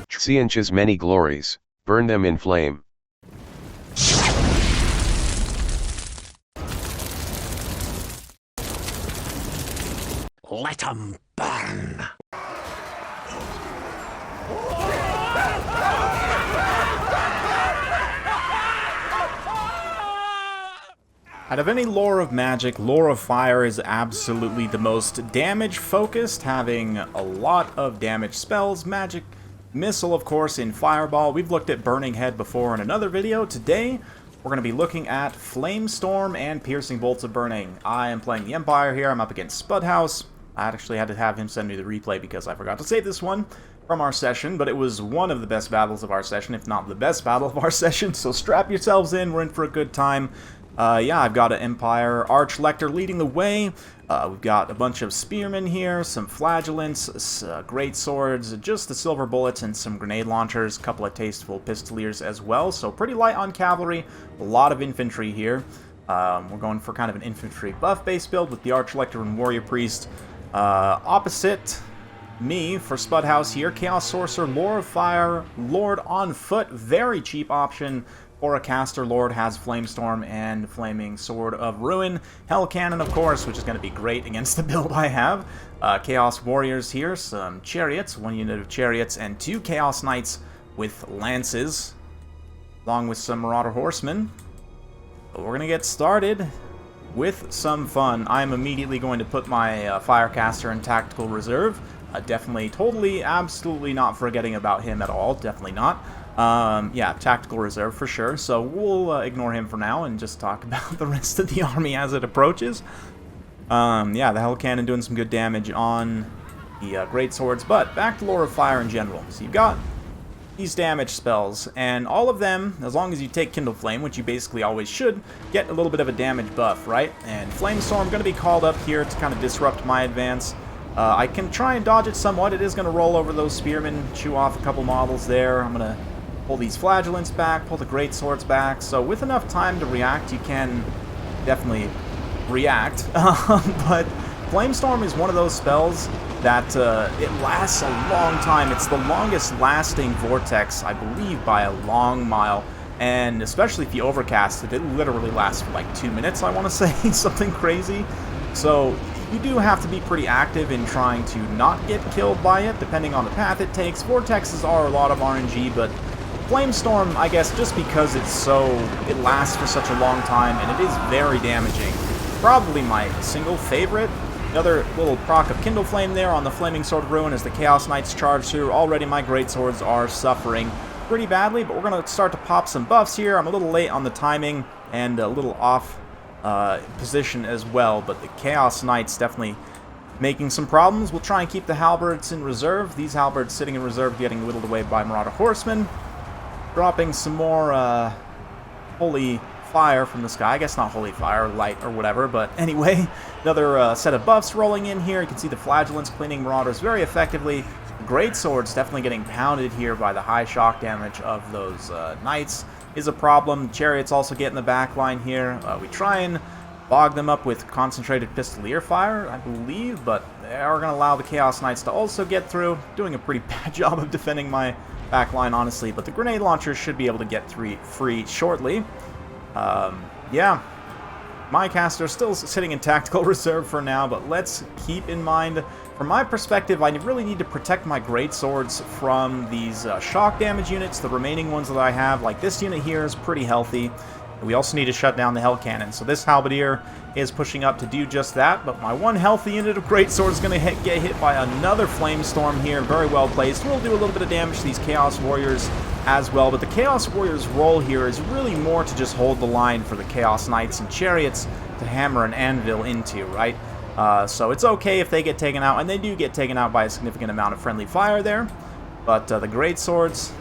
Xiancha's many glories, burn them in flame. Let 'em burn! Out of any lore of magic, lore of fire is absolutely the most damage-focused, having a lot of damage spells, magic, missile, of course, in Fireball. We've looked at Burning Head before in another video. Today, we're going to be looking at Flamestorm and Piercing Bolts of Burning. I am playing the Empire here. I'm up against Spudhouse. I actually had to have him send me the replay because I forgot to save this one from our session, but it was one of the best battles of our session, if not the best battle of our session, so strap yourselves in. We're in for a good time. Yeah, I've got an Empire Archlector leading the way. We've got a bunch of Spearmen here, some Flagellants, Great Swords, just the Silver Bullets, and some Grenade Launchers, a couple of tasteful Pistoliers as well, so pretty light on Cavalry, a lot of Infantry here. We're going for kind of an Infantry buff-based build with the Archlector and Warrior Priest. Opposite me, for Spudhouse here, Chaos Sorcerer, Lord of Fire, Lord on Foot, very cheap option. Or a Caster Lord has Flamestorm and Flaming Sword of Ruin. Hell Cannon, of course, which is going to be great against the build I have. Chaos Warriors here, some Chariots, 1 unit of Chariots, and 2 Chaos Knights with Lances, along with some Marauder Horsemen. But we're going to get started with some fun. I'm immediately going to put my Firecaster in Tactical Reserve. Definitely, totally, absolutely not forgetting about him at all. Definitely not. Yeah, Tactical Reserve for sure, so we'll ignore him for now and just talk about the rest of the army as it approaches. Yeah, the Hell Cannon doing some good damage on the Great Swords, but back to Lore of Fire in general. So you've got these damage spells, and all of them, as long as you take Kindle Flame, which you basically always should, get a little bit of a damage buff, right? And Flamestorm going to be called up here to kind of disrupt my advance. I can try and dodge it somewhat. It is going to roll over those Spearmen, chew off a couple models there. I'm going to pull these Flagellants back, pull the Great Swords back, so with enough time to react, you can definitely react. But Flamestorm is one of those spells that it lasts a long time. It's the longest lasting vortex, I believe, by a long mile, and especially if you overcast it, it literally lasts for like 2 minutes, I want to say, something crazy. So you do have to be pretty active in trying to not get killed by it, depending on the path it takes. Vortexes are a lot of RNG, but Flamestorm, I guess, just because it lasts for such a long time, and it is very damaging. Probably my single favorite. Another little proc of Kindle Flame there on the Flaming Sword of Ruin as the Chaos Knights charge through. Already my Great Swords are suffering pretty badly, but we're going to start to pop some buffs here. I'm a little late on the timing and a little off position as well, but the Chaos Knights definitely making some problems. We'll try and keep the Halberds in reserve. These Halberds sitting in reserve, getting whittled away by Marauder Horsemen. Dropping some more Holy Fire from the sky. I guess not Holy Fire, Light, or whatever, but anyway, another set of buffs rolling in here. You can see the Flagellants cleaning Marauders very effectively. Great Swords definitely getting pounded here by the high shock damage of those Knights is a problem. Chariots also get in the back line here. We try and bog them up with concentrated Pistolier fire, I believe, but they are going to allow the Chaos Knights to also get through. Doing a pretty bad job of defending my back line, honestly, but the Grenade Launchers should be able to get free shortly. Yeah, my caster still sitting in Tactical Reserve for now, but let's keep in mind, from my perspective, I really need to protect my Great Swords from these shock damage units. The remaining ones that I have, like this unit here, is pretty healthy. We also need to shut down the Hell Cannon, so this Halberdier is pushing up to do just that, but my one healthy unit of Great Sword is going to get hit by another Flamestorm here, very well placed. We'll do a little bit of damage to these Chaos Warriors as well, but the Chaos Warriors' role here is really more to just hold the line for the Chaos Knights and Chariots to hammer an anvil into, right? So it's okay if they get taken out, and they do get taken out by a significant amount of friendly fire there, but the Great Swords,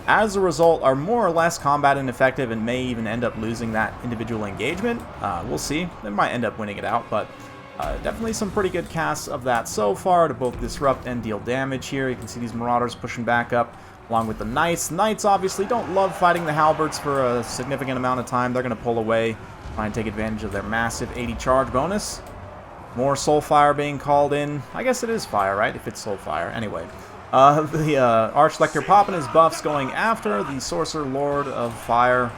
as a result, are more or less combat ineffective and may even end up losing that individual engagement. We'll see. They might end up winning it out, but definitely some pretty good casts of that so far to both disrupt and deal damage here. You can see these Marauders pushing back up along with the Knights. Knights obviously don't love fighting the Halberds for a significant amount of time. They're going to pull away Try and take advantage of their massive 80 charge bonus. More soul fire being called in. I guess it is fire, right? If it's soul fire. Anyway. The Archlector popping his buffs going after the Sorcerer Lord of Fire.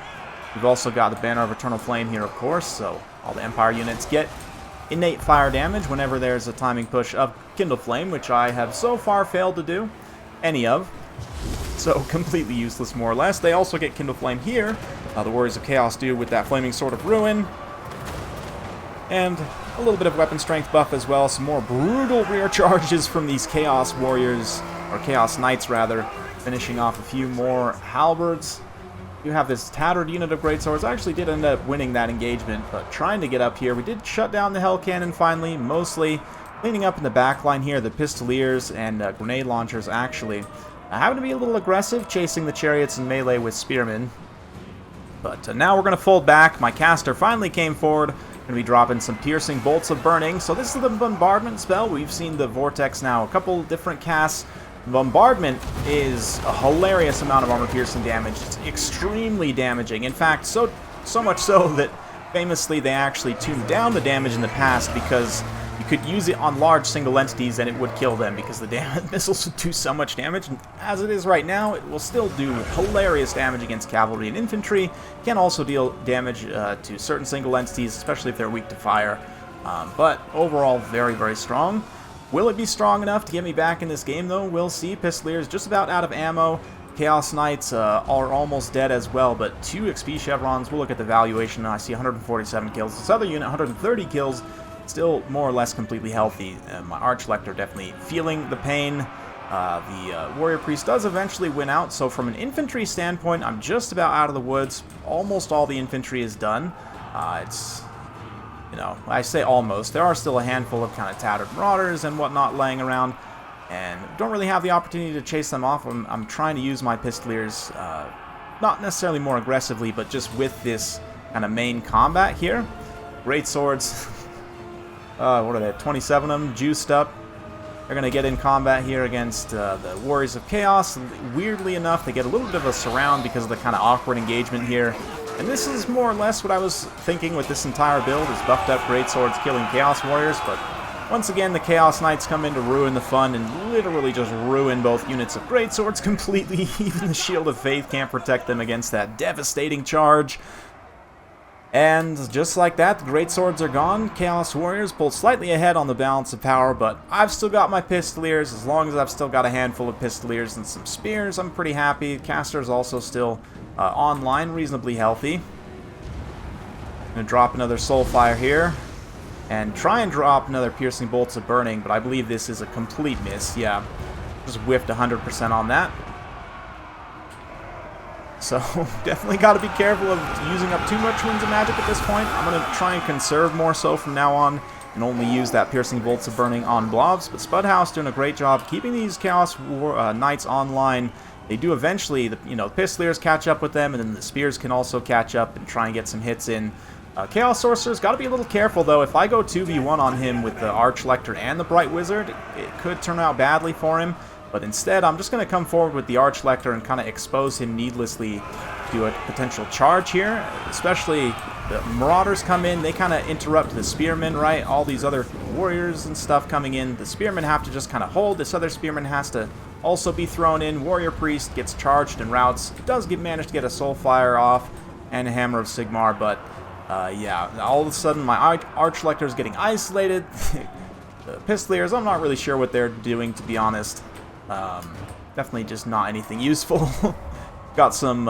We've also got the Banner of Eternal Flame here, of course, so all the Empire units get innate fire damage whenever there's a timing push of Kindle Flame, which I have so far failed to do any of. So completely useless, more or less. They also get Kindle Flame here. The Warriors of Chaos do with that Flaming Sword of Ruin. And a little bit of weapon strength buff as well. Some more brutal rear charges from these Chaos Warriors, or Chaos Knights rather, finishing off a few more halberds. You have this tattered unit of greatswords. I actually did end up winning that engagement, but trying to get up here. We did shut down the Hell Cannon finally, mostly cleaning up in the back line here. The Pistoliers and grenade launchers actually having to be a little aggressive, chasing the chariots in melee with spearmen. But now we're going to fold back. My caster finally came forward. Going to be dropping some piercing bolts of burning. So this is the Bombardment spell. We've seen the vortex now a couple different casts. Bombardment is a hilarious amount of armor-piercing damage. It's extremely damaging. In fact, so much so that famously they actually tuned down the damage in the past because you could use it on large single entities and it would kill them because the missiles would do so much damage. And as it is right now, it will still do hilarious damage against cavalry and infantry. It can also deal damage to certain single entities, especially if they're weak to fire. But overall, very, very strong. Will it be strong enough to get me back in this game, though? We'll see. Pistoliers just about out of ammo. Chaos Knights are almost dead as well, but 2 XP chevrons. We'll look at the valuation. I see 147 kills. This other unit, 130 kills, still more or less completely healthy. My Archlector definitely feeling the pain. The Warrior Priest does eventually win out, so from an infantry standpoint, I'm just about out of the woods. Almost all the infantry is done. You know, I say almost. There are still a handful of kind of tattered marauders and whatnot laying around, and don't really have the opportunity to chase them off. I'm trying to use my Pistoliers, not necessarily more aggressively, but just with this kind of main combat here. Great swords. What are they? 27 of them, juiced up. They're going to get in combat here against the Warriors of Chaos. Weirdly enough, they get a little bit of a surround because of the kind of awkward engagement here. And this is more or less what I was thinking with this entire build, is buffed up greatswords killing Chaos Warriors, but once again the Chaos Knights come in to ruin the fun and literally just ruin both units of greatswords completely. Even the Shield of Faith can't protect them against that devastating charge. And just like that, the greatswords are gone. Chaos Warriors pulled slightly ahead on the balance of power, but I've still got my Pistoliers. As long as I've still got a handful of Pistoliers and some spears, I'm pretty happy. Caster's also still online, reasonably healthy. I'm going to drop another Soulfire here, and try and drop another Piercing Bolts of Burning, but I believe this is a complete miss. Yeah, just whiffed 100% on that. So, definitely got to be careful of using up too much Winds of Magic at this point. I'm going to try and conserve more so from now on, and only use that Piercing Bolts of Burning on blobs. But Spudhouse doing a great job keeping these Chaos Knights online. They do eventually, the Pistoliers catch up with them, and then the Spears can also catch up and try and get some hits in. Chaos Sorcerer's got to be a little careful, though. If I go 2v1 on him with the Archlector and the Bright Wizard, it could turn out badly for him. But instead, I'm just going to come forward with the Archlector and kind of expose him needlessly to a potential charge here. Especially the Marauders come in, they kind of interrupt the Spearmen, right? All these other Warriors and stuff coming in. The Spearmen have to just kind of hold. This other Spearman has to also be thrown in. Warrior Priest gets charged and routes. It does manage to get a Soulfire off and a Hammer of Sigmar, but yeah, all of a sudden my Archlector is getting isolated. The Pistoliers, I'm not really sure what they're doing, to be honest. Definitely just not anything useful. Got some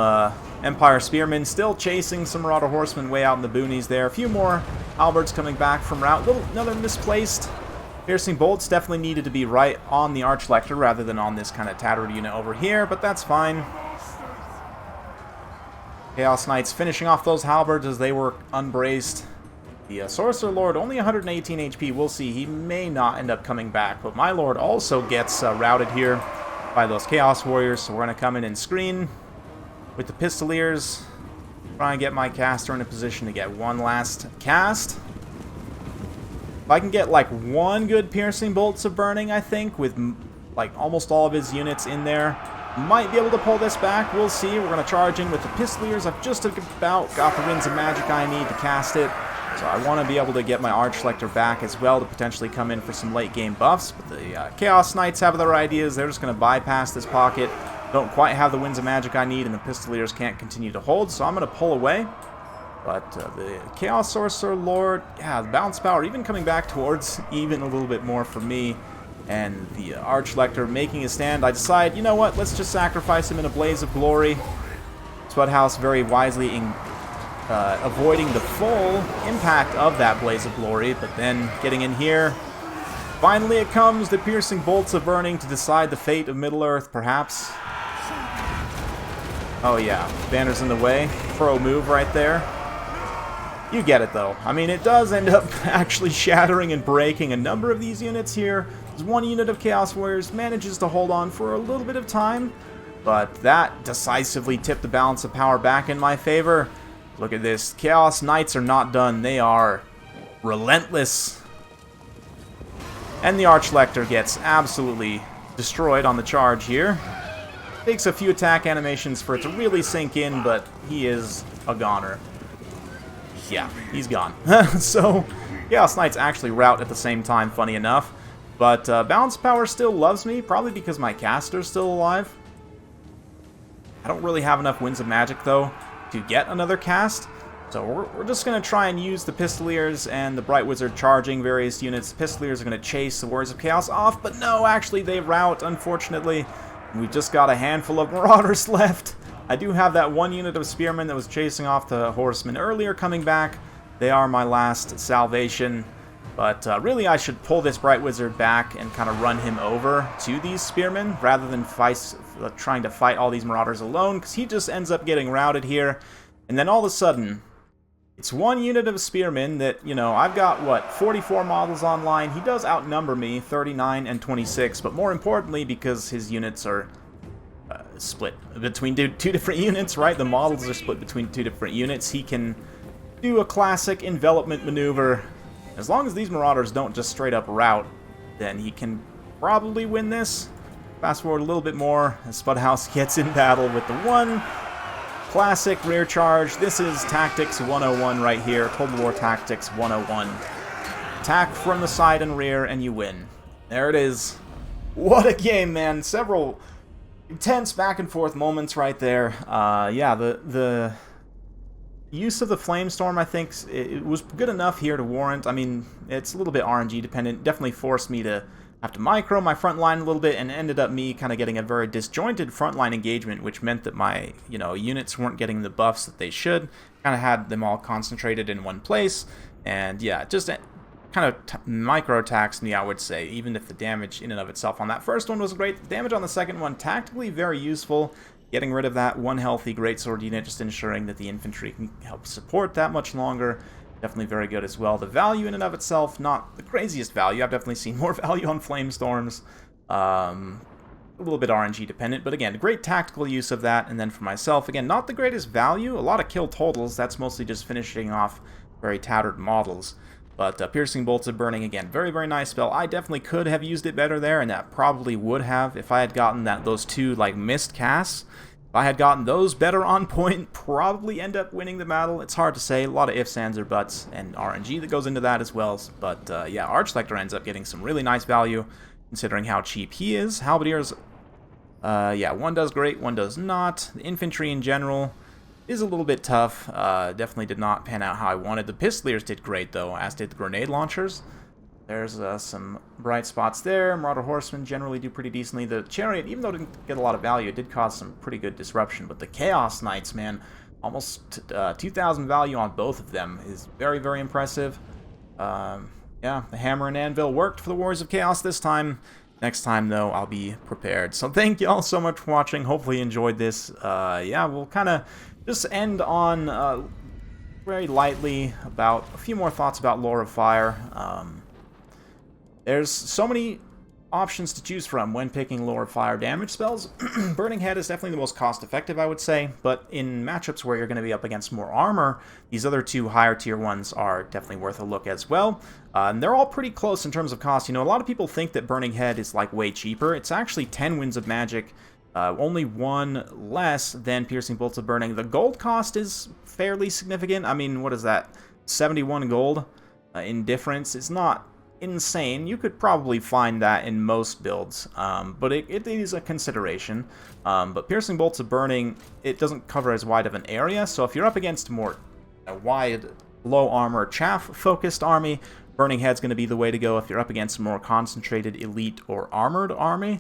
Empire Spearmen still chasing some Marauder Horsemen way out in the boonies there. A few more Halberds coming back from route. Another misplaced Piercing Bolts. Definitely needed to be right on the Archlector rather than on this kind of tattered unit over here, but that's fine. Chaos Knights finishing off those Halberds as they were unbraced. The Sorcerer Lord, only 118 HP. We'll see. He may not end up coming back, but my Lord also gets routed here by those Chaos Warriors, so we're going to come in and screen with the Pistoliers. Try and get my caster in a position to get one last cast. If I can get like one good Piercing Bolts of Burning, I think, with like almost all of his units in there, Might be able to pull this back. We'll see. We're going to charge in with the Pistoliers. I've just about got the Winds of Magic I need to cast it. So I want to be able to get my Archlector back as well to potentially come in for some late game buffs. But the Chaos Knights have their ideas. They're just going to bypass this pocket. Don't quite have the Winds of Magic I need, and the Pistoliers can't continue to hold. So I'm going to pull away. But the Chaos Sorcerer Lord, yeah, the Balance Power even coming back towards even a little bit more for me. And the Archlector making a stand. I decide, you know what, let's just sacrifice him in a Blaze of Glory. Spudhouse very wisely avoiding the full impact of that Blaze of Glory, but then getting in here. Finally it comes, the Piercing Bolts of Burning to decide the fate of Middle-earth, perhaps. Oh yeah, banner's in the way. Pro move right there. You get it though. I mean, it does end up actually shattering and breaking a number of these units here. One unit of Chaos Warriors manages to hold on for a little bit of time, but that decisively tipped the balance of power back in my favor. Look at this. Chaos Knights are not done. They are relentless. And the Archlector gets absolutely destroyed on the charge here. Takes a few attack animations for it to really sink in, but he is a goner. Yeah, he's gone. So, Chaos Knights actually rout at the same time, funny enough. But Balance Power still loves me, probably because my caster's still alive. I don't really have enough Winds of Magic, though, to get another cast. So we're just going to try and use the Pistoliers and the Bright Wizard charging various units. The Pistoliers are going to chase the Warriors of Chaos off, but no, actually they rout, unfortunately. We've just got a handful of Marauders left. I do have that one unit of Spearmen that was chasing off the Horsemen earlier coming back. They are my last salvation. But really, I should pull this Bright Wizard back and kind of run him over to these Spearmen rather than trying to fight all these Marauders alone, because he just ends up getting routed here. And then all of a sudden, it's one unit of Spearmen that, you know, I've got, what, 44 models online. He does outnumber me, 39 and 26, but more importantly, because his units are split between two different units, right? The models are split between two different units. He can do a classic envelopment maneuver. As long as these Marauders don't just straight up rout, then he can probably win this. Fast forward a little bit more as Spudhouse gets in battle with the one classic rear charge. This is Tactics 101 right here. Total War Tactics 101. Attack from the side and rear and you win. There it is. What a game, man. Several intense back and forth moments right there. Yeah, the use of the Flamestorm, I think, it was good enough here to warrant. I mean, it's a little bit RNG dependent. Definitely forced me to have to micro my front line a little bit, and ended up me kind of getting a very disjointed frontline engagement, which meant that my, you know, units weren't getting the buffs that they should. Kind of had them all concentrated in one place, and yeah, just kind of micro taxed me, I would say, even if the damage in and of itself on that first one was great. The damage on the second one, tactically very useful. Getting rid of that one healthy greatsword unit, just ensuring that the infantry can help support that much longer. Definitely very good as well. The value in and of itself, not the craziest value. I've definitely seen more value on Flamestorms. A little bit RNG dependent, but again, great tactical use of that. And then for myself, again, not the greatest value. A lot of kill totals. That's mostly just finishing off very tattered models. But Piercing Bolts of Burning, again, very, very nice spell. I definitely could have used it better there, and that probably would have if I had gotten those two, like, missed casts. If I had gotten those better on point, probably end up winning the battle. It's hard to say. A lot of ifs, ands, or buts, and RNG that goes into that as well. But, yeah, Archlector ends up getting some really nice value, considering how cheap he is. Halberdiers, yeah, one does great, one does not. The infantry in general is a little bit tough. Definitely did not pan out how I wanted. The Pistoliers did great, though, as did the grenade launchers. There's some bright spots there. Marauder Horsemen generally do pretty decently. The Chariot, even though it didn't get a lot of value, it did cause some pretty good disruption. But the Chaos Knights, man, almost 2,000 value on both of them is very, very impressive. Yeah, the Hammer and Anvil worked for the Warriors of Chaos this time. Next time, though, I'll be prepared. So thank you all so much for watching. Hopefully you enjoyed this. Yeah, we'll kind of just end on very lightly about a few more thoughts about Lore of Fire. There's so many options to choose from when picking Lore of Fire damage spells. Burning Head is definitely the most cost-effective, I would say, but in matchups where you're going to be up against more armor, these other two higher tier ones are definitely worth a look as well. And they're all pretty close in terms of cost. You know, a lot of people think that Burning Head is like way cheaper. It's actually 10 Winds of Magic Only one less than Piercing Bolts of Burning. The gold cost is fairly significant. I mean, what is that? 71 gold in difference. It's not insane. You could probably find that in most builds, but it is a consideration. But Piercing Bolts of Burning, it doesn't cover as wide of an area, so if you're up against a more wide, low armor, chaff-focused army, Burning Head's going to be the way to go. If you're up against a more concentrated, elite, or armored army,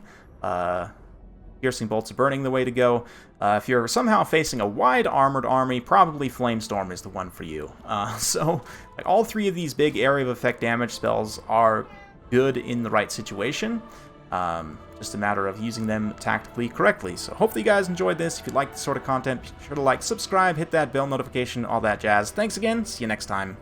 Piercing Bolts of Burning the way to go. If you're somehow facing a wide armored army, probably Flamestorm is the one for you. So, like, all three of these big area of effect damage spells are good in the right situation. Just a matter of using them tactically correctly. So hopefully you guys enjoyed this. If you like this sort of content, be sure to like, subscribe, hit that bell notification, all that jazz. Thanks again. See you next time.